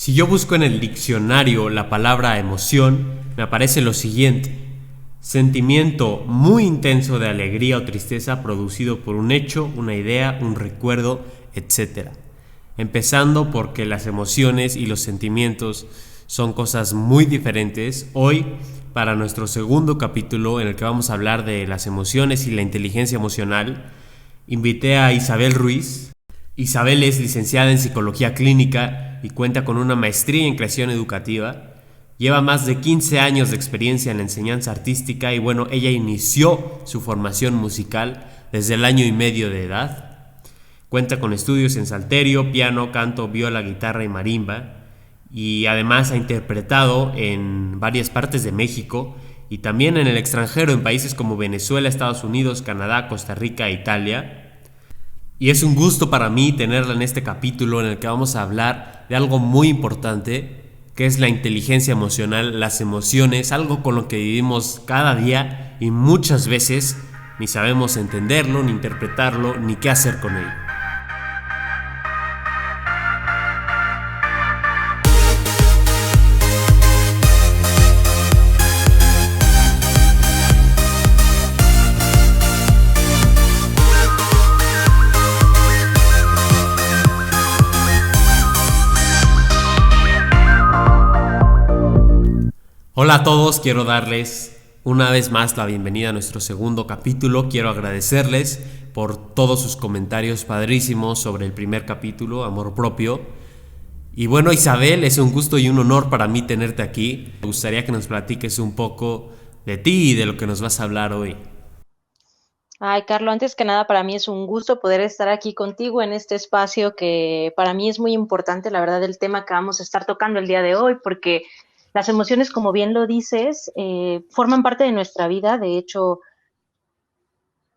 Si yo busco en el diccionario la palabra emoción, me aparece lo siguiente: sentimiento muy intenso de alegría o tristeza producido por un hecho, una idea, un recuerdo, etc. Empezando porque las emociones y los sentimientos son cosas muy diferentes. Hoy, para nuestro segundo capítulo en el que vamos a hablar de las emociones y la inteligencia emocional, invité a Isabel Ruiz. Isabel es licenciada en Psicología Clínica y cuenta con una maestría en creación educativa. Lleva más de 15 años de experiencia en la enseñanza artística y bueno, ella inició su formación musical desde el año y medio de edad. Cuenta con estudios en salterio, piano, canto, viola, guitarra y marimba, y además ha interpretado en varias partes de México y también en el extranjero, en países como Venezuela, Estados Unidos, Canadá, Costa Rica e Italia. Y es un gusto para mí tenerla en este capítulo en el que vamos a hablar de algo muy importante, que es la inteligencia emocional, las emociones, algo con lo que vivimos cada día y muchas veces ni sabemos entenderlo, ni interpretarlo, ni qué hacer con ello. Hola a todos, quiero darles una vez más la bienvenida a nuestro segundo capítulo. Quiero agradecerles por todos sus comentarios padrísimos sobre el primer capítulo, Amor Propio. Y bueno, Isabel, es un gusto y un honor para mí tenerte aquí. Me gustaría que nos platiques un poco de ti y de lo que nos vas a hablar hoy. Ay, Carlos, antes que nada, para mí es un gusto poder estar aquí contigo en este espacio que para mí es muy importante, la verdad, el tema que vamos a estar tocando el día de hoy, porque las emociones, como bien lo dices, forman parte de nuestra vida. De hecho,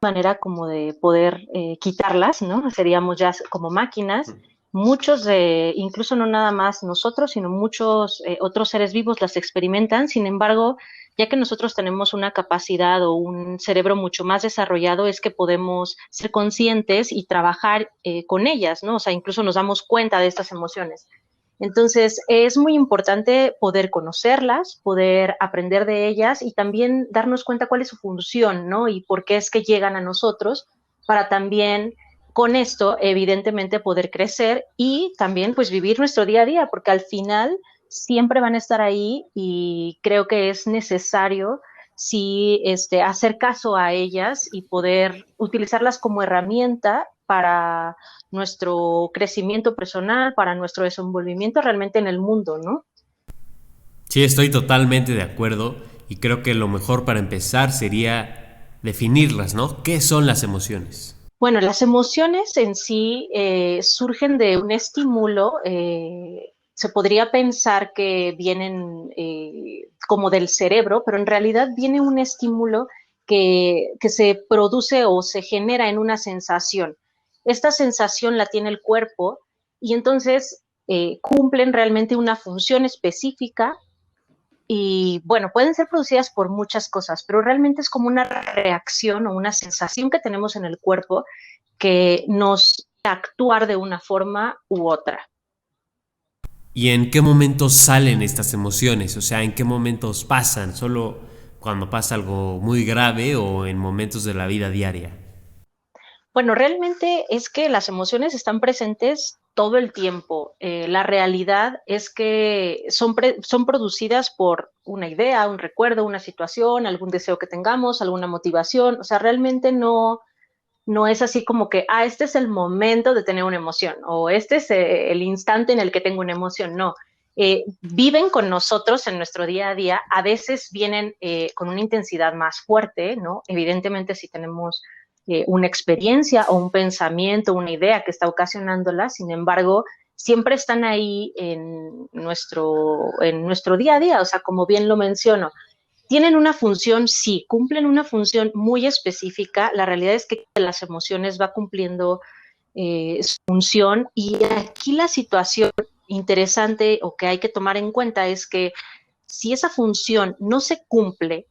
manera como de poder quitarlas, ¿no? Seríamos ya como máquinas. Muchos de, incluso no nada más nosotros, sino muchos otros seres vivos las experimentan. Sin embargo, ya que nosotros tenemos una capacidad o un cerebro mucho más desarrollado, es que podemos ser conscientes y trabajar con ellas, ¿no? O sea, incluso nos damos cuenta de estas emociones. Entonces, es muy importante poder conocerlas, poder aprender de ellas y también darnos cuenta cuál es su función, ¿no? Y por qué es que llegan a nosotros para también con esto, evidentemente, poder crecer y también pues vivir nuestro día a día, porque al final siempre van a estar ahí y creo que es necesario sí, hacer caso a ellas y poder utilizarlas como herramienta para nuestro crecimiento personal, para nuestro desenvolvimiento realmente en el mundo, ¿no? Sí, estoy totalmente de acuerdo y creo que lo mejor para empezar sería definirlas, ¿no? ¿Qué son las emociones? Bueno, las emociones en sí surgen de un estímulo, se podría pensar que vienen como del cerebro, pero en realidad viene un estímulo que se produce o se genera en una sensación. Esta sensación la tiene el cuerpo y entonces cumplen realmente una función específica y bueno, pueden ser producidas por muchas cosas, pero realmente es como una reacción o una sensación que tenemos en el cuerpo que nos actuar de una forma u otra. ¿Y en qué momentos salen estas emociones? O sea, ¿en qué momentos pasan? ¿Solo cuando pasa algo muy grave o en momentos de la vida diaria? Bueno, realmente es que las emociones están presentes todo el tiempo. La realidad es que son producidas por una idea, un recuerdo, una situación, algún deseo que tengamos, alguna motivación. O sea, realmente no es así como que, este es el momento de tener una emoción o este es el instante en el que tengo una emoción. No, viven con nosotros en nuestro día a día. A veces vienen con una intensidad más fuerte, ¿no? Evidentemente, si tenemos una experiencia o un pensamiento, una idea que está ocasionándola, sin embargo, siempre están ahí en nuestro día a día. O sea, como bien lo menciono, tienen una función, sí, cumplen una función muy específica. La realidad es que las emociones va cumpliendo su función y aquí la situación interesante o que hay que tomar en cuenta es que si esa función no se cumple,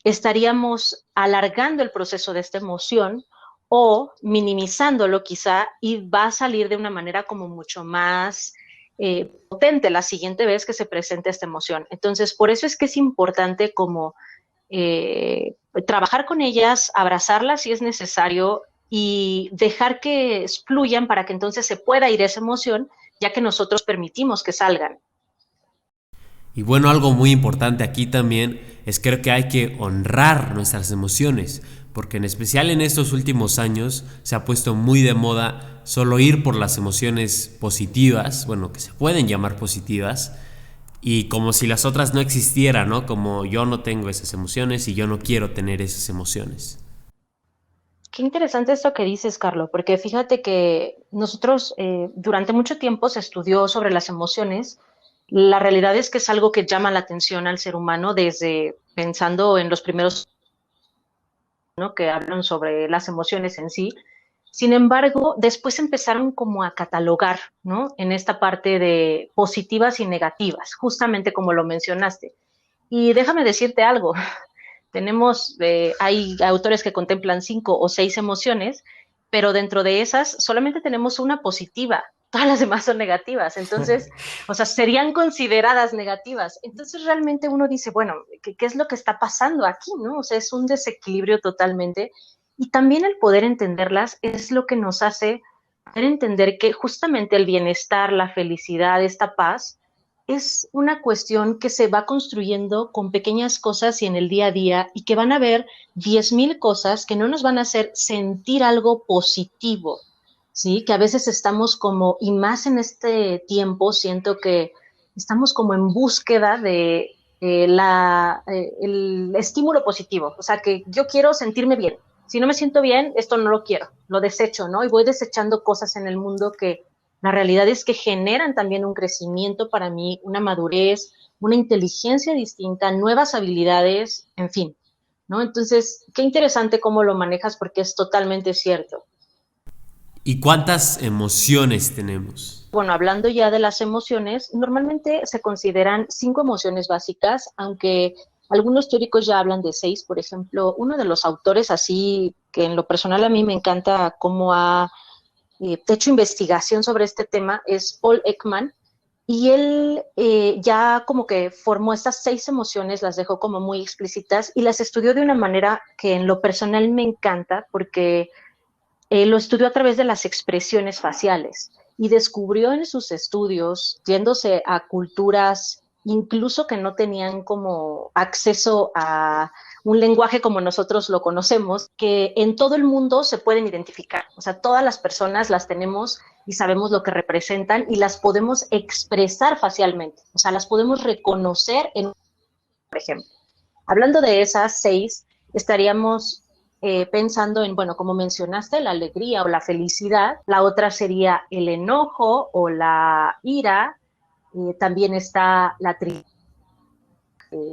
estaríamos alargando el proceso de esta emoción o minimizándolo quizá y va a salir de una manera como mucho más potente la siguiente vez que se presente esta emoción. Entonces, por eso es que es importante como eh, trabajar con ellas, abrazarlas si es necesario y dejar que fluyan para que entonces se pueda ir esa emoción, ya que nosotros permitimos que salgan. Y bueno, algo muy importante aquí también es creo que hay que honrar nuestras emociones, porque en especial en estos últimos años se ha puesto muy de moda solo ir por las emociones positivas, bueno, que se pueden llamar positivas, y como si las otras no existieran, ¿no? Como yo no tengo esas emociones y yo no quiero tener esas emociones. Qué interesante esto que dices, Carlos, porque fíjate que nosotros durante mucho tiempo se estudió sobre las emociones. La realidad es que es algo que llama la atención al ser humano desde pensando en los primeros, ¿no?, que hablan sobre las emociones en sí. Sin embargo, después empezaron como a catalogar, ¿no?, en esta parte de positivas y negativas, justamente como lo mencionaste. Y déjame decirte algo, hay autores que contemplan 5 o 6 emociones, pero dentro de esas solamente tenemos una positiva, todas las demás son negativas, entonces, o sea, serían consideradas negativas. Entonces realmente uno dice, bueno, ¿qué es lo que está pasando aquí, no? O sea, es un desequilibrio totalmente. Y también el poder entenderlas es lo que nos hace poder entender que justamente el bienestar, la felicidad, esta paz, es una cuestión que se va construyendo con pequeñas cosas y en el día a día y que van a haber 10,000 cosas que no nos van a hacer sentir algo positivo, ¿sí? Que a veces estamos como, y más en este tiempo, siento que estamos como en búsqueda de el estímulo positivo, o sea, que yo quiero sentirme bien. Si no me siento bien, esto no lo quiero, lo desecho, ¿no? Y voy desechando cosas en el mundo que la realidad es que generan también un crecimiento para mí, una madurez, una inteligencia distinta, nuevas habilidades, en fin, ¿no? Entonces, qué interesante cómo lo manejas porque es totalmente cierto. ¿Y cuántas emociones tenemos? Bueno, hablando ya de las emociones, normalmente se consideran 5 emociones básicas, aunque algunos teóricos ya hablan de 6. Por ejemplo, uno de los autores así que en lo personal a mí me encanta cómo ha hecho investigación sobre este tema es Paul Ekman, y él ya como que formó estas 6 emociones, las dejó como muy explícitas y las estudió de una manera que en lo personal me encanta porque lo estudió a través de las expresiones faciales y descubrió en sus estudios, yéndose a culturas incluso que no tenían como acceso a un lenguaje como nosotros lo conocemos, que en todo el mundo se pueden identificar. O sea, todas las personas las tenemos y sabemos lo que representan y las podemos expresar facialmente. O sea, las podemos reconocer en, por ejemplo. Hablando de esas 6, estaríamos pensando en, bueno, como mencionaste, la alegría o la felicidad. La otra sería el enojo o la ira. También está la tristeza,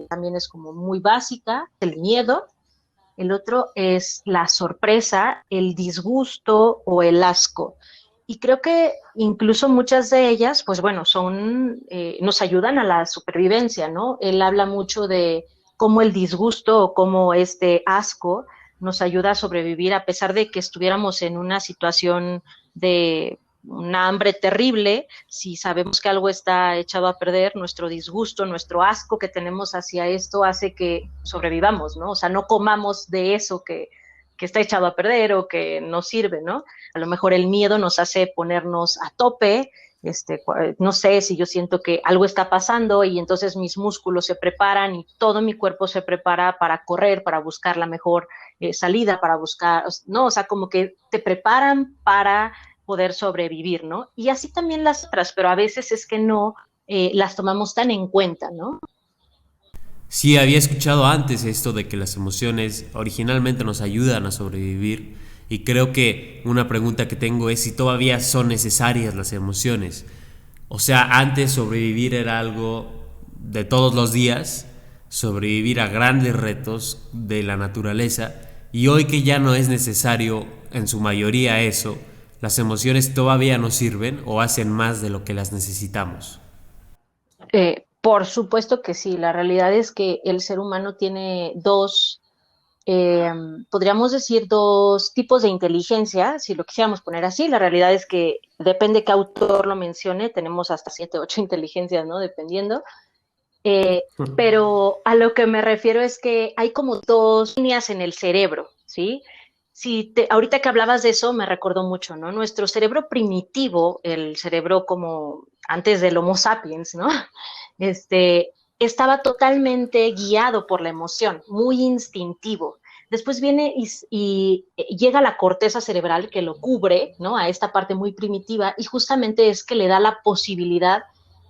también es como muy básica, el miedo. El otro es la sorpresa, el disgusto o el asco. Y creo que incluso muchas de ellas, pues bueno, nos ayudan a la supervivencia, ¿no? Él habla mucho de cómo el disgusto o cómo este asco nos ayuda a sobrevivir a pesar de que estuviéramos en una situación de una hambre terrible. Si sabemos que algo está echado a perder, nuestro disgusto, nuestro asco que tenemos hacia esto hace que sobrevivamos, ¿no? O sea, no comamos de eso que está echado a perder o que no sirve, ¿no? A lo mejor el miedo nos hace ponernos a tope. No sé si yo siento que algo está pasando y entonces mis músculos se preparan y todo mi cuerpo se prepara para correr, para buscar la mejor salida, para buscar, ¿no? O sea, como que te preparan para poder sobrevivir, ¿no? Y así también las otras, pero a veces es que no las tomamos tan en cuenta, ¿no? Sí, había escuchado antes esto de que las emociones originalmente nos ayudan a sobrevivir y creo que una pregunta que tengo es si todavía son necesarias las emociones. O sea, antes sobrevivir era algo de todos los días, sobrevivir a grandes retos de la naturaleza y hoy que ya no es necesario en su mayoría eso, las emociones todavía nos sirven o hacen más de lo que las necesitamos. Por supuesto que sí, la realidad es que el ser humano tiene dos eh, podríamos decir dos tipos de inteligencia, si lo quisiéramos poner así. La realidad es que depende qué autor lo mencione, tenemos hasta 7, 8 inteligencias, ¿no? Dependiendo. Eh, pero a lo que me refiero es que hay como dos líneas en el cerebro, ¿sí? Ahorita que hablabas de eso, me recordó mucho, ¿no? Nuestro cerebro primitivo, el cerebro como antes del Homo sapiens, ¿no? Estaba totalmente guiado por la emoción, muy instintivo. Después viene y llega la corteza cerebral que lo cubre, ¿no? A esta parte muy primitiva y justamente es que le da la posibilidad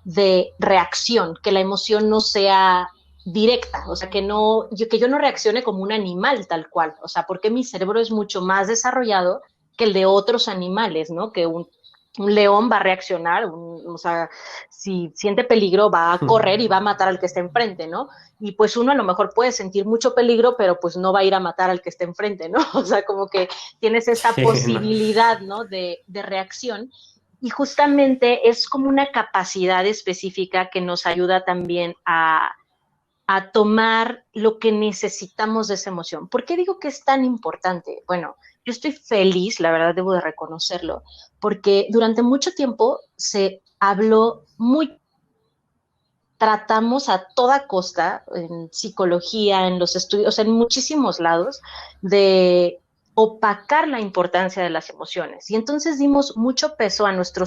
de reacción, que la emoción no sea directa, o sea, que yo no reaccione como un animal tal cual, o sea, porque mi cerebro es mucho más desarrollado que el de otros animales, ¿no? Que un león va a reaccionar, o sea, si siente peligro va a correr y va a matar al que esté enfrente, ¿no? Y pues uno a lo mejor puede sentir mucho peligro, pero pues no va a ir a matar al que esté enfrente, ¿no? O sea, como que tienes esta Sí, no. posibilidad, ¿no? De reacción y justamente es como una capacidad específica que nos ayuda también a tomar lo que necesitamos de esa emoción. ¿Por qué digo que es tan importante? Bueno, yo estoy feliz, la verdad debo de reconocerlo, porque durante mucho tiempo se habló muy, tratamos a toda costa, en psicología, en los estudios, o sea, en muchísimos lados, de opacar la importancia de las emociones. Y entonces dimos mucho peso a nuestro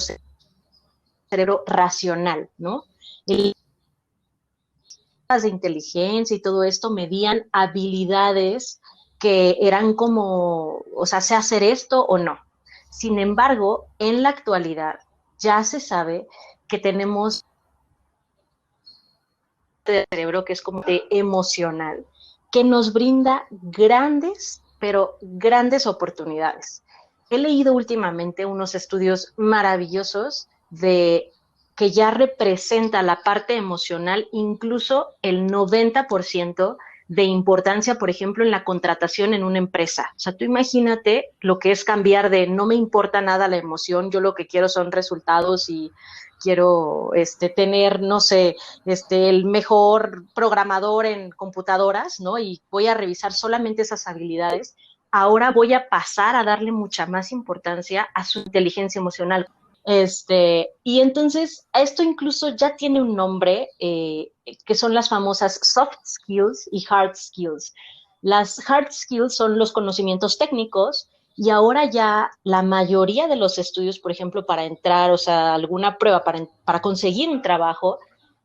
cerebro racional, ¿no? El de inteligencia y todo esto medían habilidades que eran como, o sea, sé hacer esto o no. Sin embargo, en la actualidad ya se sabe que tenemos el cerebro que es como de emocional, que nos brinda grandes, pero grandes oportunidades. He leído últimamente unos estudios maravillosos de que ya representa la parte emocional incluso el 90% de importancia, por ejemplo, en la contratación en una empresa. O sea, tú imagínate lo que es cambiar de no me importa nada la emoción, yo lo que quiero son resultados y quiero tener, no sé, el mejor programador en computadoras, ¿no? Y voy a revisar solamente esas habilidades. Ahora voy a pasar a darle mucha más importancia a su inteligencia emocional. Y entonces esto incluso ya tiene un nombre que son las famosas soft skills y hard skills. Las hard skills son los conocimientos técnicos y ahora ya la mayoría de los estudios, por ejemplo, para entrar, o sea, alguna prueba para conseguir un trabajo,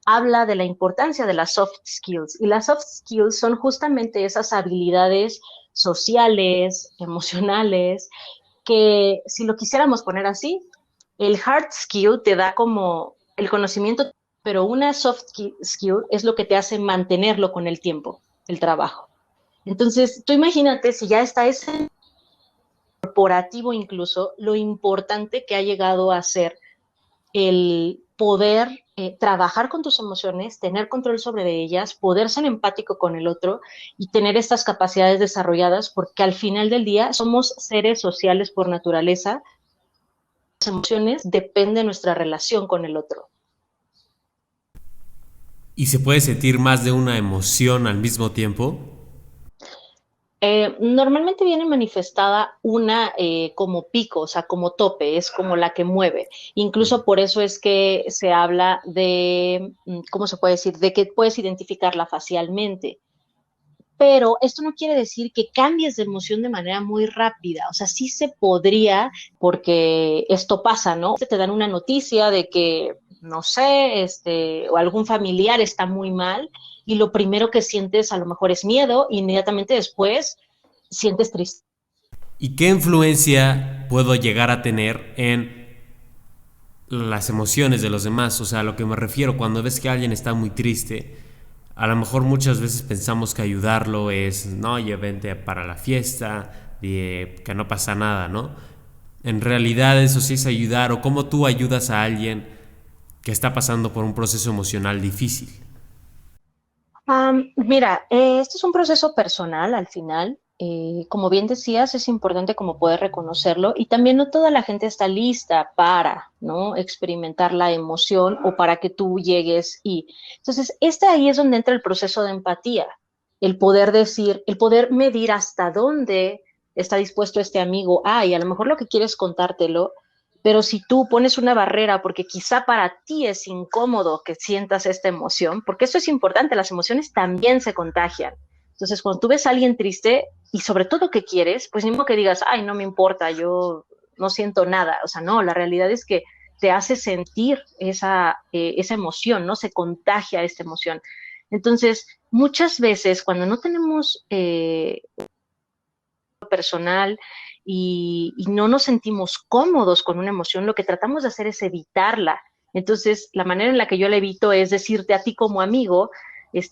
habla de la importancia de las soft skills. Y las soft skills son justamente esas habilidades sociales, emocionales, que si lo quisiéramos poner así, el hard skill te da como el conocimiento, pero una soft skill es lo que te hace mantenerlo con el tiempo, el trabajo. Entonces, tú imagínate si ya está ese corporativo incluso, lo importante que ha llegado a ser el poder trabajar con tus emociones, tener control sobre ellas, poder ser empático con el otro y tener estas capacidades desarrolladas, porque al final del día somos seres sociales por naturaleza. Las emociones dependen de nuestra relación con el otro. ¿Y se puede sentir más de una emoción al mismo tiempo? Normalmente viene manifestada una como pico, o sea, como tope, es como la que mueve. Incluso por eso es que se habla de, ¿cómo se puede decir? De que puedes identificarla facialmente. Pero esto no quiere decir que cambies de emoción de manera muy rápida. O sea, sí se podría, porque esto pasa, ¿no? Te dan una noticia de que, no sé, o algún familiar está muy mal y lo primero que sientes a lo mejor es miedo, e inmediatamente después sientes tristeza. ¿Y qué influencia puedo llegar a tener en las emociones de los demás? O sea, a lo que me refiero, cuando ves que alguien está muy triste, a lo mejor muchas veces pensamos que ayudarlo es, no, oye, vente para la fiesta, que no pasa nada, ¿no? En realidad eso sí es ayudar, o cómo tú ayudas a alguien que está pasando por un proceso emocional difícil. Mira, este es un proceso personal al final. Como bien decías, es importante como poder reconocerlo y también no toda la gente está lista para, ¿no? Experimentar la emoción o para que tú llegues y... Entonces, este ahí es donde entra el proceso de empatía. el poder decir, el poder medir hasta dónde está dispuesto este amigo. Y a lo mejor lo que quieres es contártelo, pero si tú pones una barrera, porque quizá para ti es incómodo que sientas esta emoción, porque eso es importante, las emociones también se contagian. Entonces, cuando tú ves a alguien triste y sobre todo que quieres, pues ni modo que digas, ay, no me importa, yo no siento nada. O sea, no, la realidad es que te hace sentir esa emoción, ¿no? Se contagia esta emoción. Entonces, muchas veces cuando no tenemos personal y no nos sentimos cómodos con una emoción, lo que tratamos de hacer es evitarla. Entonces, la manera en la que yo la evito es decirte a ti como amigo,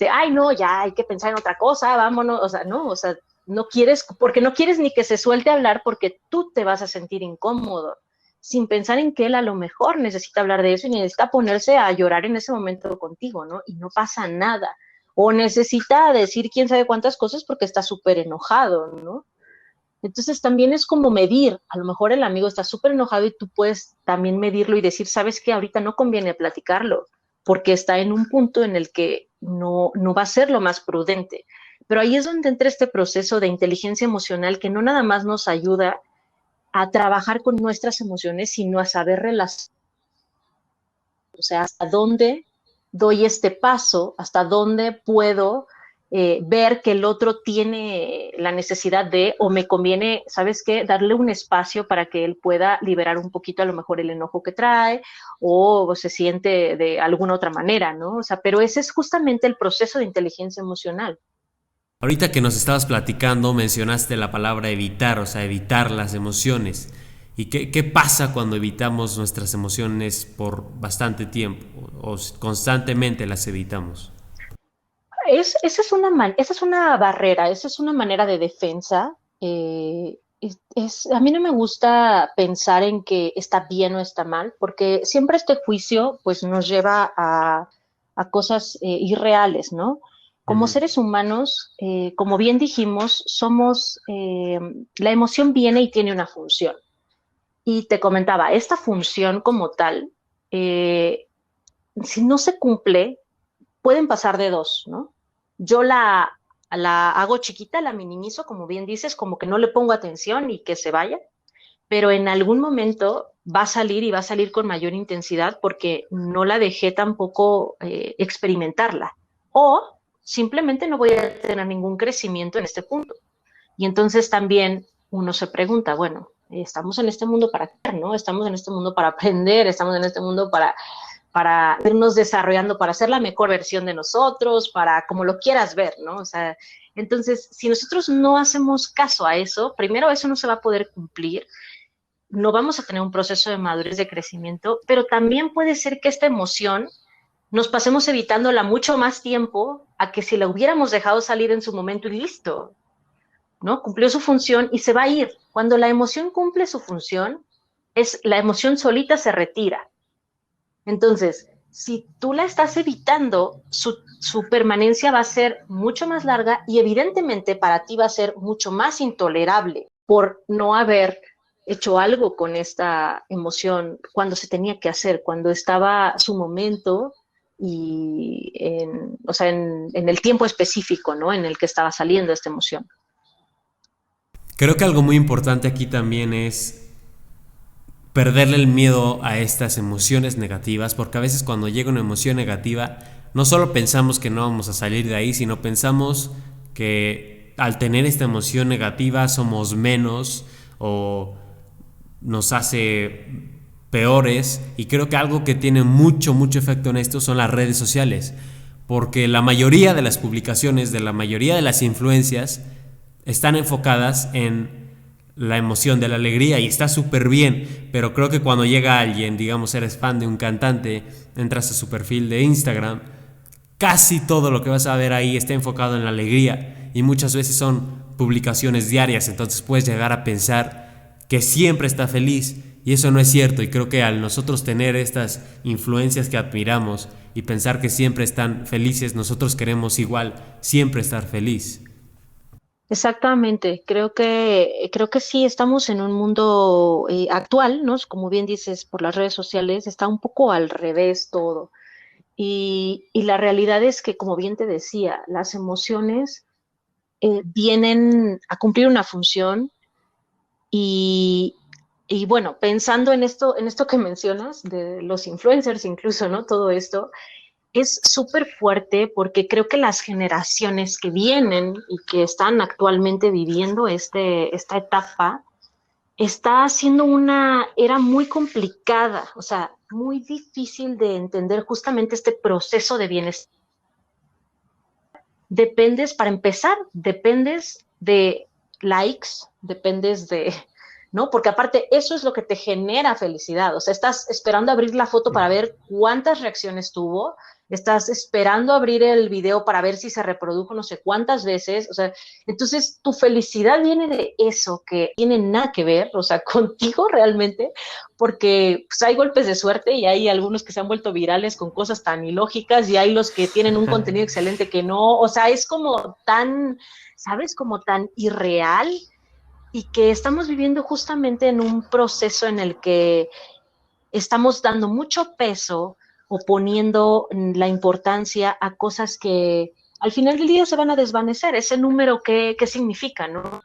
ay, no, ya hay que pensar en otra cosa, vámonos, o sea, no, o sea, no quieres, porque no quieres ni que se suelte a hablar porque tú te vas a sentir incómodo, sin pensar en que él a lo mejor necesita hablar de eso y necesita ponerse a llorar en ese momento contigo, ¿no? Y no pasa nada. O necesita decir quién sabe cuántas cosas porque está súper enojado, ¿no? Entonces también es como medir, a lo mejor el amigo está súper enojado y tú puedes también medirlo y decir, sabes que ahorita no conviene platicarlo, porque está en un punto en el que no va a ser lo más prudente. Pero ahí es donde entra este proceso de inteligencia emocional que no nada más nos ayuda a trabajar con nuestras emociones, sino a saber relacionar, o sea, hasta dónde doy este paso, hasta dónde puedo ver que el otro tiene la necesidad de, o me conviene, ¿sabes qué? Darle un espacio para que él pueda liberar un poquito a lo mejor el enojo que trae o se siente de alguna otra manera, ¿no? O sea, pero ese es justamente el proceso de inteligencia emocional. Ahorita que nos estabas platicando, mencionaste la palabra evitar, o sea, evitar las emociones. ¿Y qué pasa cuando evitamos nuestras emociones por bastante tiempo o constantemente las evitamos? Esa es una barrera, esa es una manera de defensa. A mí no me gusta pensar en que está bien o está mal, porque siempre este juicio pues, nos lleva a cosas irreales, ¿no? Como Ujú. seres humanos, como bien dijimos, la emoción viene y tiene una función. Y te comentaba, esta función como tal, eh, si no se cumple, pueden pasar de dos, ¿no? Yo la hago chiquita, la minimizo, como bien dices, como que no le pongo atención y que se vaya, pero en algún momento va a salir y va a salir con mayor intensidad porque no la dejé tampoco experimentarla. O simplemente no voy a tener ningún crecimiento en este punto. Y entonces también uno se pregunta, bueno, estamos en este mundo para qué, ¿no? Estamos en este mundo para aprender, estamos en este mundo para irnos desarrollando, para ser la mejor versión de nosotros, para como lo quieras ver, ¿no? O sea, entonces, si nosotros no hacemos caso a eso, primero eso no se va a poder cumplir, no vamos a tener un proceso de madurez, de crecimiento, pero también puede ser que esta emoción nos pasemos evitándola mucho más tiempo a que si la hubiéramos dejado salir en su momento y listo, ¿no? Cumplió su función y se va a ir. Cuando la emoción cumple su función, la emoción solita se retira. Entonces, si tú la estás evitando, su permanencia va a ser mucho más larga y evidentemente para ti va a ser mucho más intolerable por no haber hecho algo con esta emoción cuando se tenía que hacer, cuando estaba su momento y o sea, en el tiempo específico, ¿no? En el que estaba saliendo esta emoción. Creo que algo muy importante aquí también es perderle el miedo a estas emociones negativas, porque a veces cuando llega una emoción negativa, no solo pensamos que no vamos a salir de ahí, sino pensamos que al tener esta emoción negativa somos menos o nos hace peores. Y creo que algo que tiene mucho efecto en esto son las redes sociales, porque la mayoría de las publicaciones, de la mayoría de las influencias están enfocadas en la emoción de la alegría y está súper bien, pero creo que cuando llega alguien, digamos eres fan de un cantante, entras a su perfil de Instagram, casi todo lo que vas a ver ahí está enfocado en la alegría y muchas veces son publicaciones diarias, entonces puedes llegar a pensar que siempre está feliz y eso no es cierto. Y creo que al nosotros tener estas influencias que admiramos y pensar que siempre están felices, nosotros queremos igual siempre estar feliz. Exactamente, creo que sí estamos en un mundo actual, ¿no? Como bien dices, por las redes sociales está un poco al revés todo. Y la realidad es que, como bien te decía, las emociones vienen a cumplir una función y, y bueno, pensando en esto que mencionas, de los influencers incluso, ¿no? Todo esto, es súper fuerte porque creo que las generaciones que vienen y que están actualmente viviendo esta etapa, está siendo una era muy complicada, o sea, muy difícil de entender justamente este proceso de bienestar. Dependes, para empezar, dependes de likes, dependes de, ¿no? Porque aparte eso es lo que te genera felicidad, o sea, estás esperando abrir la foto para ver cuántas reacciones tuvo, estás esperando abrir el video para ver si se reprodujo no sé cuántas veces, o sea, entonces tu felicidad viene de eso que tiene nada que ver, o sea, contigo realmente, porque pues, hay golpes de suerte y hay algunos que se han vuelto virales con cosas tan ilógicas y hay los que tienen un contenido excelente que no, o sea, es como tan, ¿sabes? Como tan irreal y que estamos viviendo justamente en un proceso en el que estamos dando mucho peso o poniendo la importancia a cosas que al final del día se van a desvanecer. Ese número, ¿qué significa, no?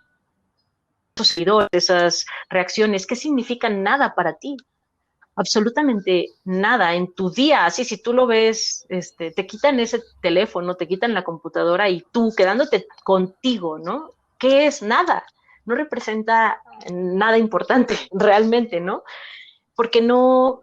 Esos seguidores, esas reacciones, ¿qué significan? Nada para ti, absolutamente nada en tu día. Así, si tú lo ves, te quitan ese teléfono, te quitan la computadora y tú quedándote contigo, ¿no? ¿Qué es? Nada. No representa nada importante realmente, ¿no? Porque no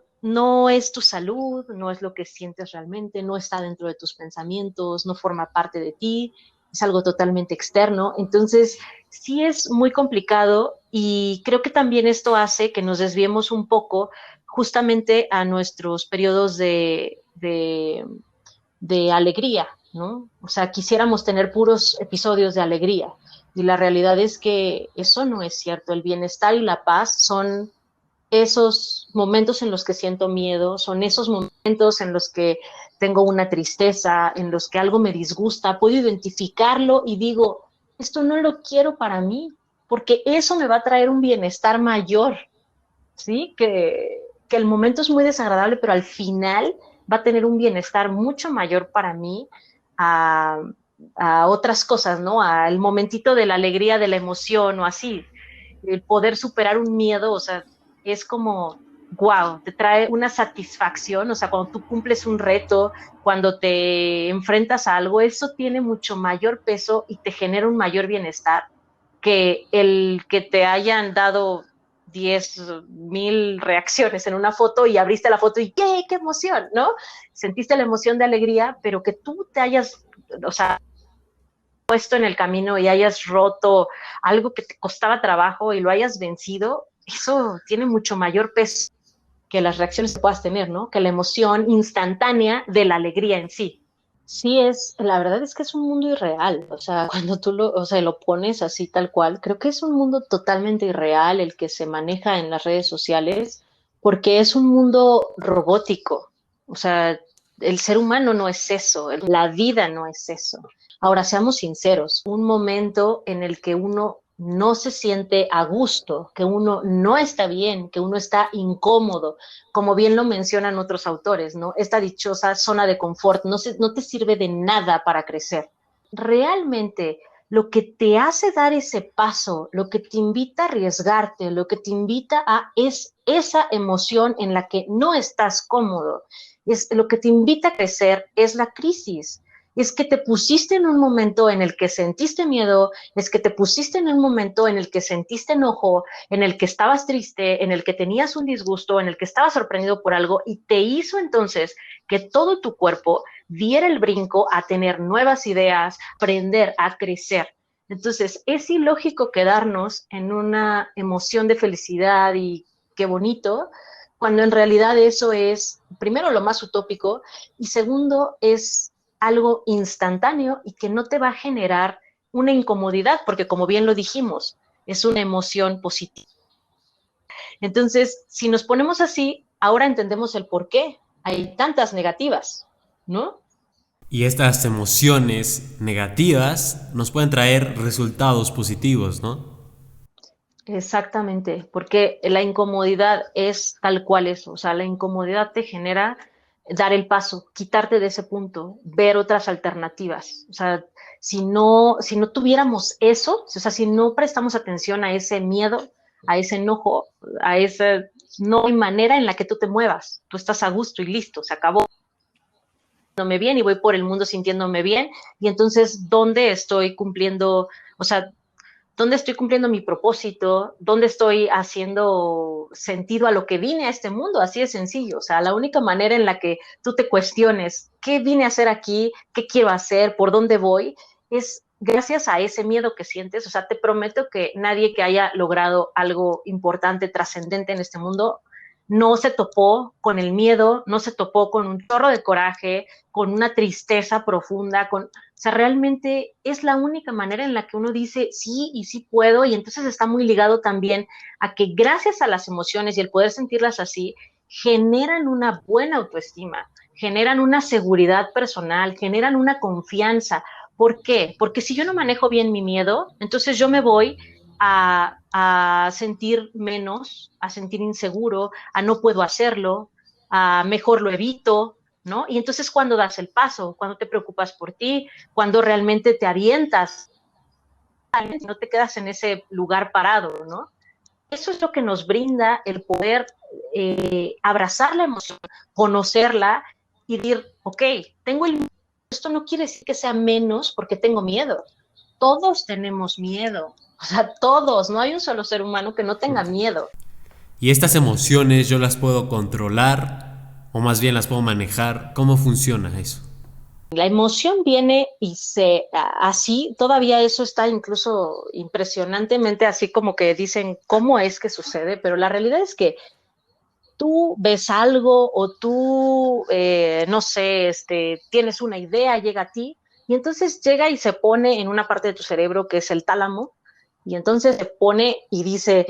es tu salud, no es lo que sientes realmente, no está dentro de tus pensamientos, no forma parte de ti, es algo totalmente externo. Entonces, sí es muy complicado y creo que también esto hace que nos desviemos un poco justamente a nuestros periodos de alegría, ¿no? O sea, quisiéramos tener puros episodios de alegría y la realidad es que eso no es cierto. El bienestar y la paz son esos momentos en los que siento miedo, son esos momentos en los que tengo una tristeza, en los que algo me disgusta, puedo identificarlo y digo, esto no lo quiero para mí, porque eso me va a traer un bienestar mayor, ¿sí? Que el momento es muy desagradable, pero al final va a tener un bienestar mucho mayor para mí a, a otras cosas, ¿no? Al momentito de la alegría, de la emoción o así. El poder superar un miedo, o sea, es como, wow, te trae una satisfacción, o sea, cuando tú cumples un reto, cuando te enfrentas a algo, eso tiene mucho mayor peso y te genera un mayor bienestar que el que te hayan dado 10,000 reacciones en una foto y abriste la foto y ¡qué emoción! ¿No? Sentiste la emoción de alegría, pero que tú te hayas, o sea, puesto en el camino y hayas roto algo que te costaba trabajo y lo hayas vencido, eso tiene mucho mayor peso que las reacciones que puedas tener, ¿no? Que la emoción instantánea de la alegría en sí. Sí, la verdad es que es un mundo irreal, o sea, cuando tú o sea, lo pones así tal cual, creo que es un mundo totalmente irreal el que se maneja en las redes sociales, porque es un mundo robótico, o sea, el ser humano no es eso, la vida no es eso. Ahora, seamos sinceros, un momento en el que uno no se siente a gusto, que uno no está bien, que uno está incómodo, como bien lo mencionan otros autores, ¿no? Esta dichosa zona de confort no te sirve de nada para crecer. Realmente lo que te hace dar ese paso, lo que te invita a arriesgarte, lo que te invita a es esa emoción en la que no estás cómodo, es lo que te invita a crecer, es la crisis. Es que te pusiste en un momento en el que sentiste miedo, es que te pusiste en un momento en el que sentiste enojo, en el que estabas triste, en el que tenías un disgusto, en el que estabas sorprendido por algo y te hizo entonces que todo tu cuerpo diera el brinco a tener nuevas ideas, aprender a crecer. Entonces, es ilógico quedarnos en una emoción de felicidad y qué bonito, cuando en realidad eso es, primero, lo más utópico y segundo, es algo instantáneo y que no te va a generar una incomodidad, porque como bien lo dijimos, es una emoción positiva. Entonces, si nos ponemos así, ahora entendemos el por qué hay tantas negativas, ¿no? Y estas emociones negativas nos pueden traer resultados positivos, ¿no? Exactamente, porque la incomodidad es tal cual eso, o sea, la incomodidad te genera dar el paso, quitarte de ese punto, ver otras alternativas. O sea, si no tuviéramos eso, o sea, si no prestamos atención a ese miedo, a ese enojo, a ese, no hay manera en la que tú te muevas. Tú estás a gusto y listo, se acabó. Sintiéndome bien y voy por el mundo sintiéndome bien. Y entonces, ¿dónde estoy cumpliendo? O sea, ¿dónde estoy cumpliendo mi propósito? ¿Dónde estoy haciendo sentido a lo que vine a este mundo? Así de sencillo. O sea, la única manera en la que tú te cuestiones qué vine a hacer aquí, qué quiero hacer, por dónde voy, es gracias a ese miedo que sientes. O sea, te prometo que nadie que haya logrado algo importante, trascendente en este mundo, no se topó con el miedo, no se topó con un chorro de coraje, con una tristeza profunda, o sea, realmente es la única manera en la que uno dice sí y sí puedo, y entonces está muy ligado también a que gracias a las emociones y el poder sentirlas así, generan una buena autoestima, generan una seguridad personal, generan una confianza. ¿Por qué? Porque si yo no manejo bien mi miedo, entonces yo me voy a sentir menos, a sentir inseguro, a no puedo hacerlo, a mejor lo evito, ¿no? Y entonces cuando das el paso, cuando te preocupas por ti, cuando realmente te avientas, no te quedas en ese lugar parado, ¿no? Eso es lo que nos brinda el poder abrazar la emoción, conocerla y decir, ok, tengo el miedo, esto no quiere decir que sea menos porque tengo miedo. Todos tenemos miedo, o sea, todos, no hay un solo ser humano que no tenga miedo. ¿Y estas emociones yo las puedo controlar o más bien las puedo manejar? ¿Cómo funciona eso? La emoción viene y así, todavía eso está incluso impresionantemente así como que dicen cómo es que sucede, pero la realidad es que tú ves algo o tú, no sé, tienes una idea, llega a ti y entonces llega y se pone en una parte de tu cerebro que es el tálamo y entonces se pone y dice,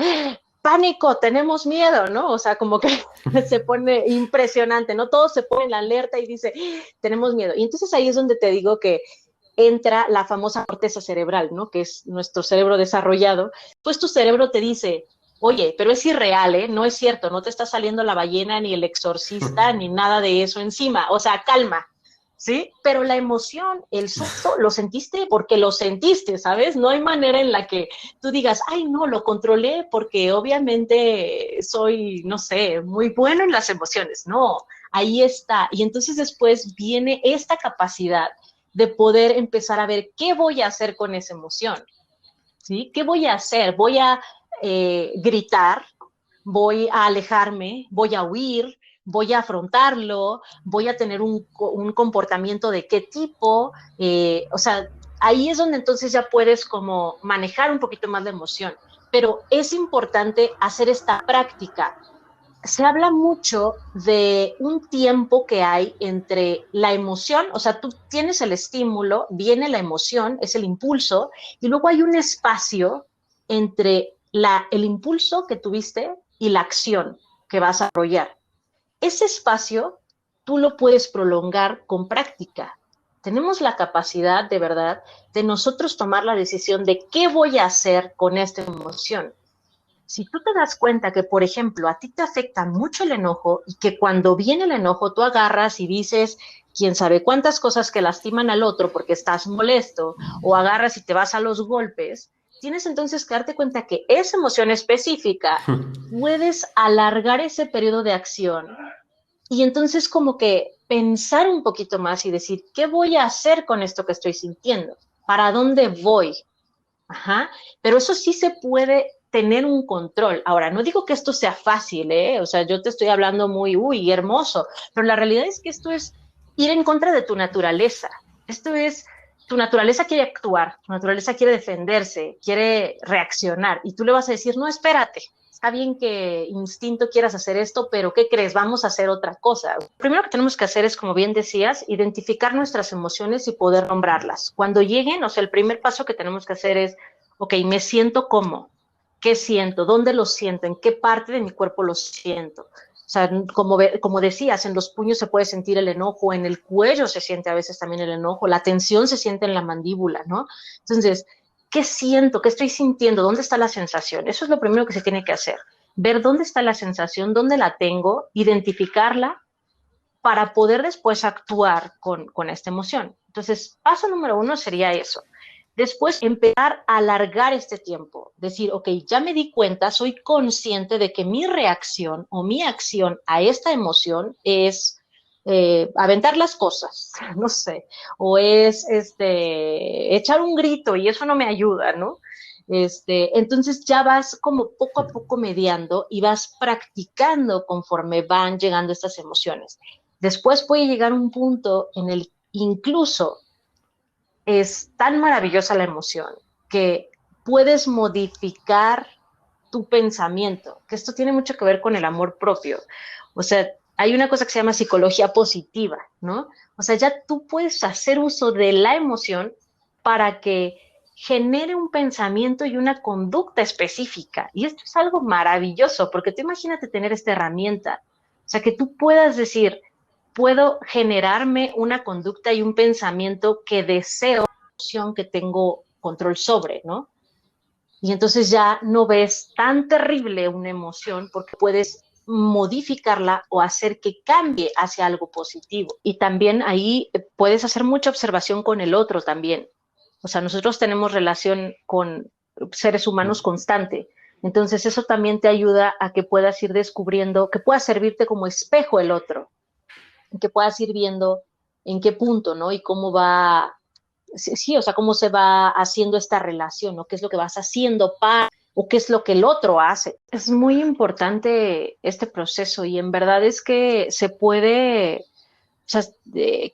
pánico, tenemos miedo, ¿no? O sea, como que se pone impresionante, ¿no? Todo se pone en la alerta y dice, tenemos miedo. Y entonces ahí es donde te digo que entra la famosa corteza cerebral, ¿no? Que es nuestro cerebro desarrollado. Pues tu cerebro te dice, oye, pero es irreal, ¿eh? No es cierto, no te está saliendo la ballena, ni el exorcista, ni nada de eso encima. O sea, calma, ¿sí? Pero la emoción, el susto, lo sentiste porque lo sentiste, ¿sabes? No hay manera en la que tú digas, ay, no, lo controlé porque obviamente soy, no sé, muy bueno en las emociones. No, ahí está. Y entonces después viene esta capacidad de poder empezar a ver qué voy a hacer con esa emoción, ¿sí? ¿Qué voy a hacer? ¿Voy a gritar? ¿Voy a alejarme? ¿Voy a huir? ¿Voy a afrontarlo? ¿Voy a tener un comportamiento de qué tipo? O sea, ahí es donde entonces ya puedes como manejar un poquito más la emoción. Pero es importante hacer esta práctica. Se habla mucho de un tiempo que hay entre la emoción, o sea, tú tienes el estímulo, viene la emoción, es el impulso, y luego hay un espacio entre el impulso que tuviste y la acción que vas a desarrollar. Ese espacio tú lo puedes prolongar con práctica. Tenemos la capacidad, de verdad, de nosotros tomar la decisión de qué voy a hacer con esta emoción. Si tú te das cuenta que, por ejemplo, a ti te afecta mucho el enojo y que cuando viene el enojo tú agarras y dices quién sabe cuántas cosas que lastiman al otro porque estás molesto o agarras y te vas a los golpes, tienes entonces que darte cuenta que esa emoción específica puedes alargar ese periodo de acción y entonces como que pensar un poquito más y decir, ¿qué voy a hacer con esto que estoy sintiendo? ¿Para dónde voy? Ajá, pero eso sí se puede tener un control. Ahora, no digo que esto sea fácil, ¿eh? O sea, yo te estoy hablando muy, uy, hermoso, pero la realidad es que esto es ir en contra de tu naturaleza. Esto es, tu naturaleza quiere actuar, tu naturaleza quiere defenderse, quiere reaccionar, y tú le vas a decir, no, espérate, está bien que instinto quieras hacer esto, pero ¿qué crees? Vamos a hacer otra cosa. Lo primero que tenemos que hacer es, como bien decías, identificar nuestras emociones y poder nombrarlas. Cuando lleguen, o sea, el primer paso que tenemos que hacer es, ok, me siento como, ¿qué siento? ¿Dónde lo siento? ¿En qué parte de mi cuerpo lo siento? O sea, como decías, en los puños se puede sentir el enojo, en el cuello se siente a veces también el enojo, la tensión se siente en la mandíbula, ¿no? Entonces, ¿qué siento? ¿Qué estoy sintiendo? ¿Dónde está la sensación? Eso es lo primero que se tiene que hacer. Ver dónde está la sensación, dónde la tengo, identificarla, para poder después actuar con esta emoción. Entonces, paso número 1 sería eso. Después, empezar a alargar este tiempo. Decir, ok, ya me di cuenta, soy consciente de que mi reacción o mi acción a esta emoción es aventar las cosas, no sé, o es echar un grito y eso no me ayuda, ¿no? Entonces ya vas como poco a poco mediando y vas practicando conforme van llegando estas emociones. Después puede llegar un punto en el incluso es tan maravillosa la emoción que puedes modificar tu pensamiento, que esto tiene mucho que ver con el amor propio. O sea, hay una cosa que se llama psicología positiva, ¿no? O sea, ya tú puedes hacer uso de la emoción para que genere un pensamiento y una conducta específica. Y esto es algo maravilloso, porque tú imagínate tener esta herramienta. O sea, que tú puedas decir, puedo generarme una conducta y un pensamiento que deseo, que tengo control sobre, ¿no? Y entonces ya no ves tan terrible una emoción porque puedes modificarla o hacer que cambie hacia algo positivo. Y también ahí puedes hacer mucha observación con el otro también. O sea, nosotros tenemos relación con seres humanos constante. Entonces eso también te ayuda a que puedas ir descubriendo, que pueda servirte como espejo el otro, que puedas ir viendo en qué punto, ¿no? Y cómo va, sí, o sea, cómo se va haciendo esta relación, ¿no? ¿Qué es lo que vas haciendo para, o qué es lo que el otro hace? Es muy importante este proceso y en verdad es que se puede, o sea,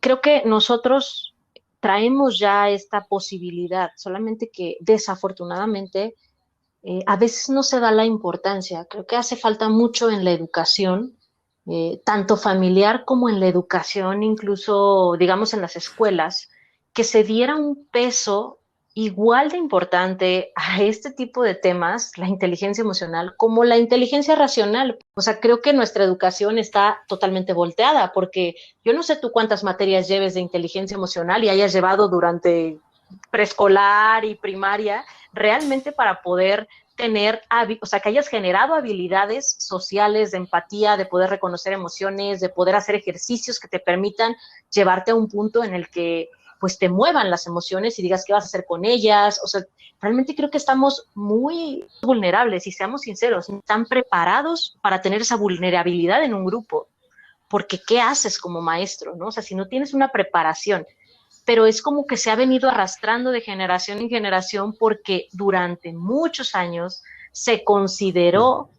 creo que nosotros traemos ya esta posibilidad, solamente que desafortunadamente a veces no se da la importancia. Creo que hace falta mucho en la educación, tanto familiar como en la educación, incluso, digamos, en las escuelas, que se diera un peso igual de importante a este tipo de temas, la inteligencia emocional, como la inteligencia racional. O sea, creo que nuestra educación está totalmente volteada, porque yo no sé tú cuántas materias lleves de inteligencia emocional y hayas llevado durante preescolar y primaria, realmente para poder tener, o sea, que hayas generado habilidades sociales de empatía, de poder reconocer emociones, de poder hacer ejercicios que te permitan llevarte a un punto en el que pues te muevan las emociones y digas qué vas a hacer con ellas. O sea, realmente creo que estamos muy vulnerables y seamos sinceros, están preparados para tener esa vulnerabilidad en un grupo. Porque ¿qué haces como maestro? ¿No? O sea, si no tienes una preparación, pero es como que se ha venido arrastrando de generación en generación porque durante muchos años se consideró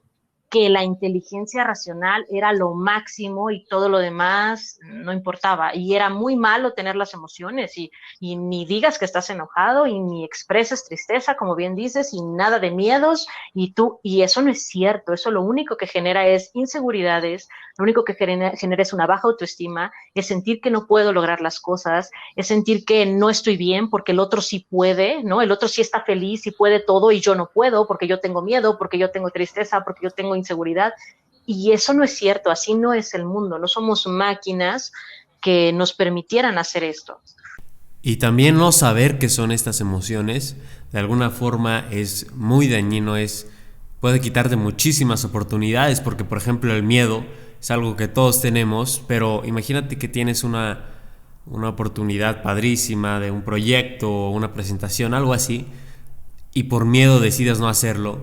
que la inteligencia racional era lo máximo y todo lo demás no importaba. Y era muy malo tener las emociones y ni digas que estás enojado y ni expreses tristeza, como bien dices, y nada de miedos. Y eso no es cierto. Eso lo único que genera es inseguridades, lo único que genera es una baja autoestima, es sentir que no puedo lograr las cosas, es sentir que no estoy bien porque el otro sí puede, ¿no? El otro sí está feliz y puede todo y yo no puedo porque yo tengo miedo, porque yo tengo tristeza, porque yo tengo inseguridad. Y eso no es cierto, así no es el mundo, no somos máquinas que nos permitieran hacer esto. Y también no saber qué son estas emociones, de alguna forma es muy dañino, puede quitarte muchísimas oportunidades, porque por ejemplo el miedo es algo que todos tenemos, pero imagínate que tienes una oportunidad padrísima de un proyecto o una presentación, algo así, y por miedo decidas no hacerlo,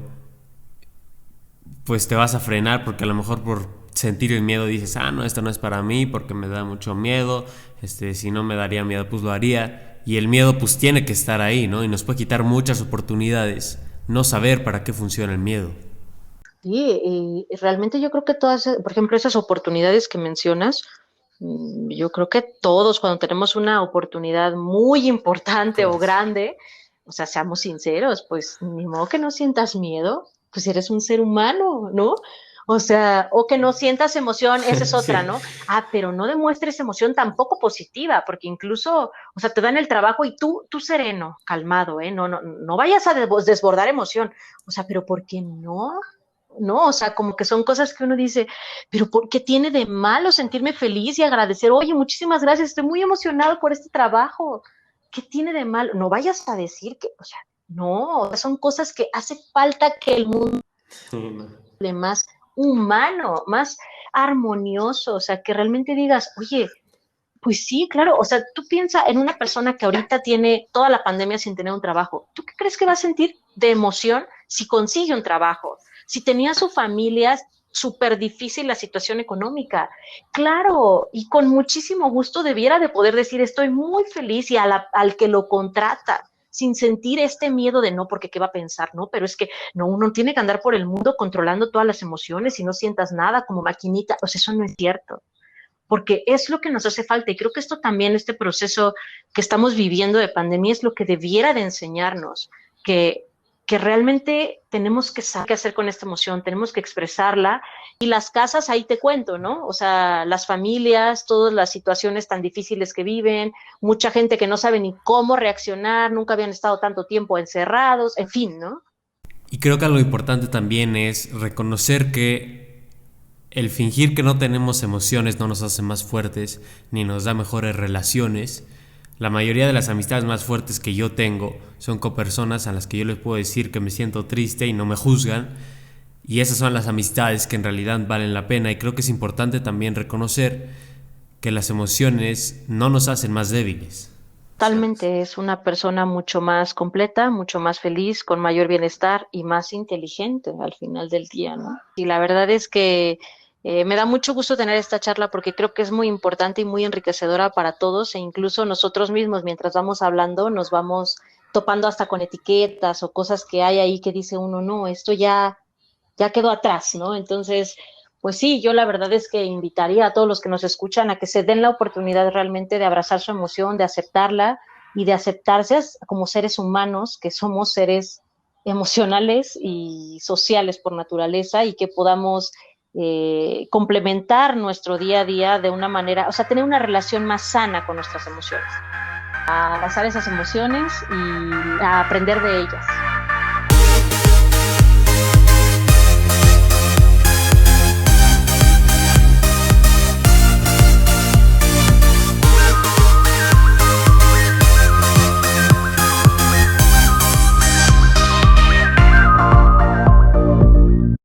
pues te vas a frenar porque a lo mejor por sentir el miedo dices, ah, no, esto no es para mí porque me da mucho miedo, si no me daría miedo, pues lo haría. Y el miedo pues tiene que estar ahí, ¿no? Y nos puede quitar muchas oportunidades, no saber para qué funciona el miedo. Sí, y realmente yo creo que todas, por ejemplo, esas oportunidades que mencionas, yo creo que todos cuando tenemos una oportunidad muy importante o grande, o sea, seamos sinceros, pues ni modo que no sientas miedo, pues eres un ser humano, ¿no? O sea, o que no sientas emoción, esa es otra, Sí. ¿no? Ah, pero no demuestres emoción tampoco positiva, porque incluso, o sea, te dan el trabajo y tú sereno, calmado, ¿eh? No vayas a desbordar emoción. O sea, pero ¿por qué no? No, o sea, como que son cosas que uno dice, pero ¿por qué tiene de malo sentirme feliz y agradecer? Oye, muchísimas gracias, estoy muy emocionado por este trabajo. ¿Qué tiene de malo? No vayas a decir que, o sea, no, son cosas que hace falta que el mundo Sí, no. de más humano, más, armonioso, o sea, que realmente digas, oye, pues sí, claro, o sea, tú piensas en una persona que ahorita tiene toda la pandemia sin tener un trabajo. ¿Tú qué crees que va a sentir de emoción si consigue un trabajo? Si tenía su familia súper difícil la situación económica. Claro, y con muchísimo gusto debiera de poder decir, estoy muy feliz y al que lo contrata, sin sentir este miedo de no, porque qué va a pensar, ¿no? Pero es que no, uno tiene que andar por el mundo controlando todas las emociones y no sientas nada como maquinita. O sea, eso no es cierto, porque es lo que nos hace falta. Y creo que esto también, este proceso que estamos viviendo de pandemia, es lo que debiera de enseñarnos, que, que realmente tenemos que saber qué hacer con esta emoción, tenemos que expresarla. Y las casas, ahí te cuento, ¿no? O sea, las familias, todas las situaciones tan difíciles que viven, mucha gente que no sabe ni cómo reaccionar, nunca habían estado tanto tiempo encerrados, en fin, ¿no? Y creo que algo importante también es reconocer que el fingir que no tenemos emociones no nos hace más fuertes ni nos da mejores relaciones. La mayoría de las amistades más fuertes que yo tengo son con personas a las que yo les puedo decir que me siento triste y no me juzgan. Y esas son las amistades que en realidad valen la pena. Y creo que es importante también reconocer que las emociones no nos hacen más débiles. Totalmente, es una persona mucho más completa, mucho más feliz, con mayor bienestar y más inteligente al final del día, ¿no? Y la verdad es que me da mucho gusto tener esta charla porque creo que es muy importante y muy enriquecedora para todos e incluso nosotros mismos mientras vamos hablando nos vamos topando hasta con etiquetas o cosas que hay ahí que dice uno, no, esto ya quedó atrás, ¿no? Entonces, pues sí, yo la verdad es que invitaría a todos los que nos escuchan a que se den la oportunidad realmente de abrazar su emoción, de aceptarla y de aceptarse como seres humanos, que somos seres emocionales y sociales por naturaleza y que podamos complementar nuestro día a día de una manera, o sea, tener una relación más sana con nuestras emociones, a abrazar esas emociones y a aprender de ellas.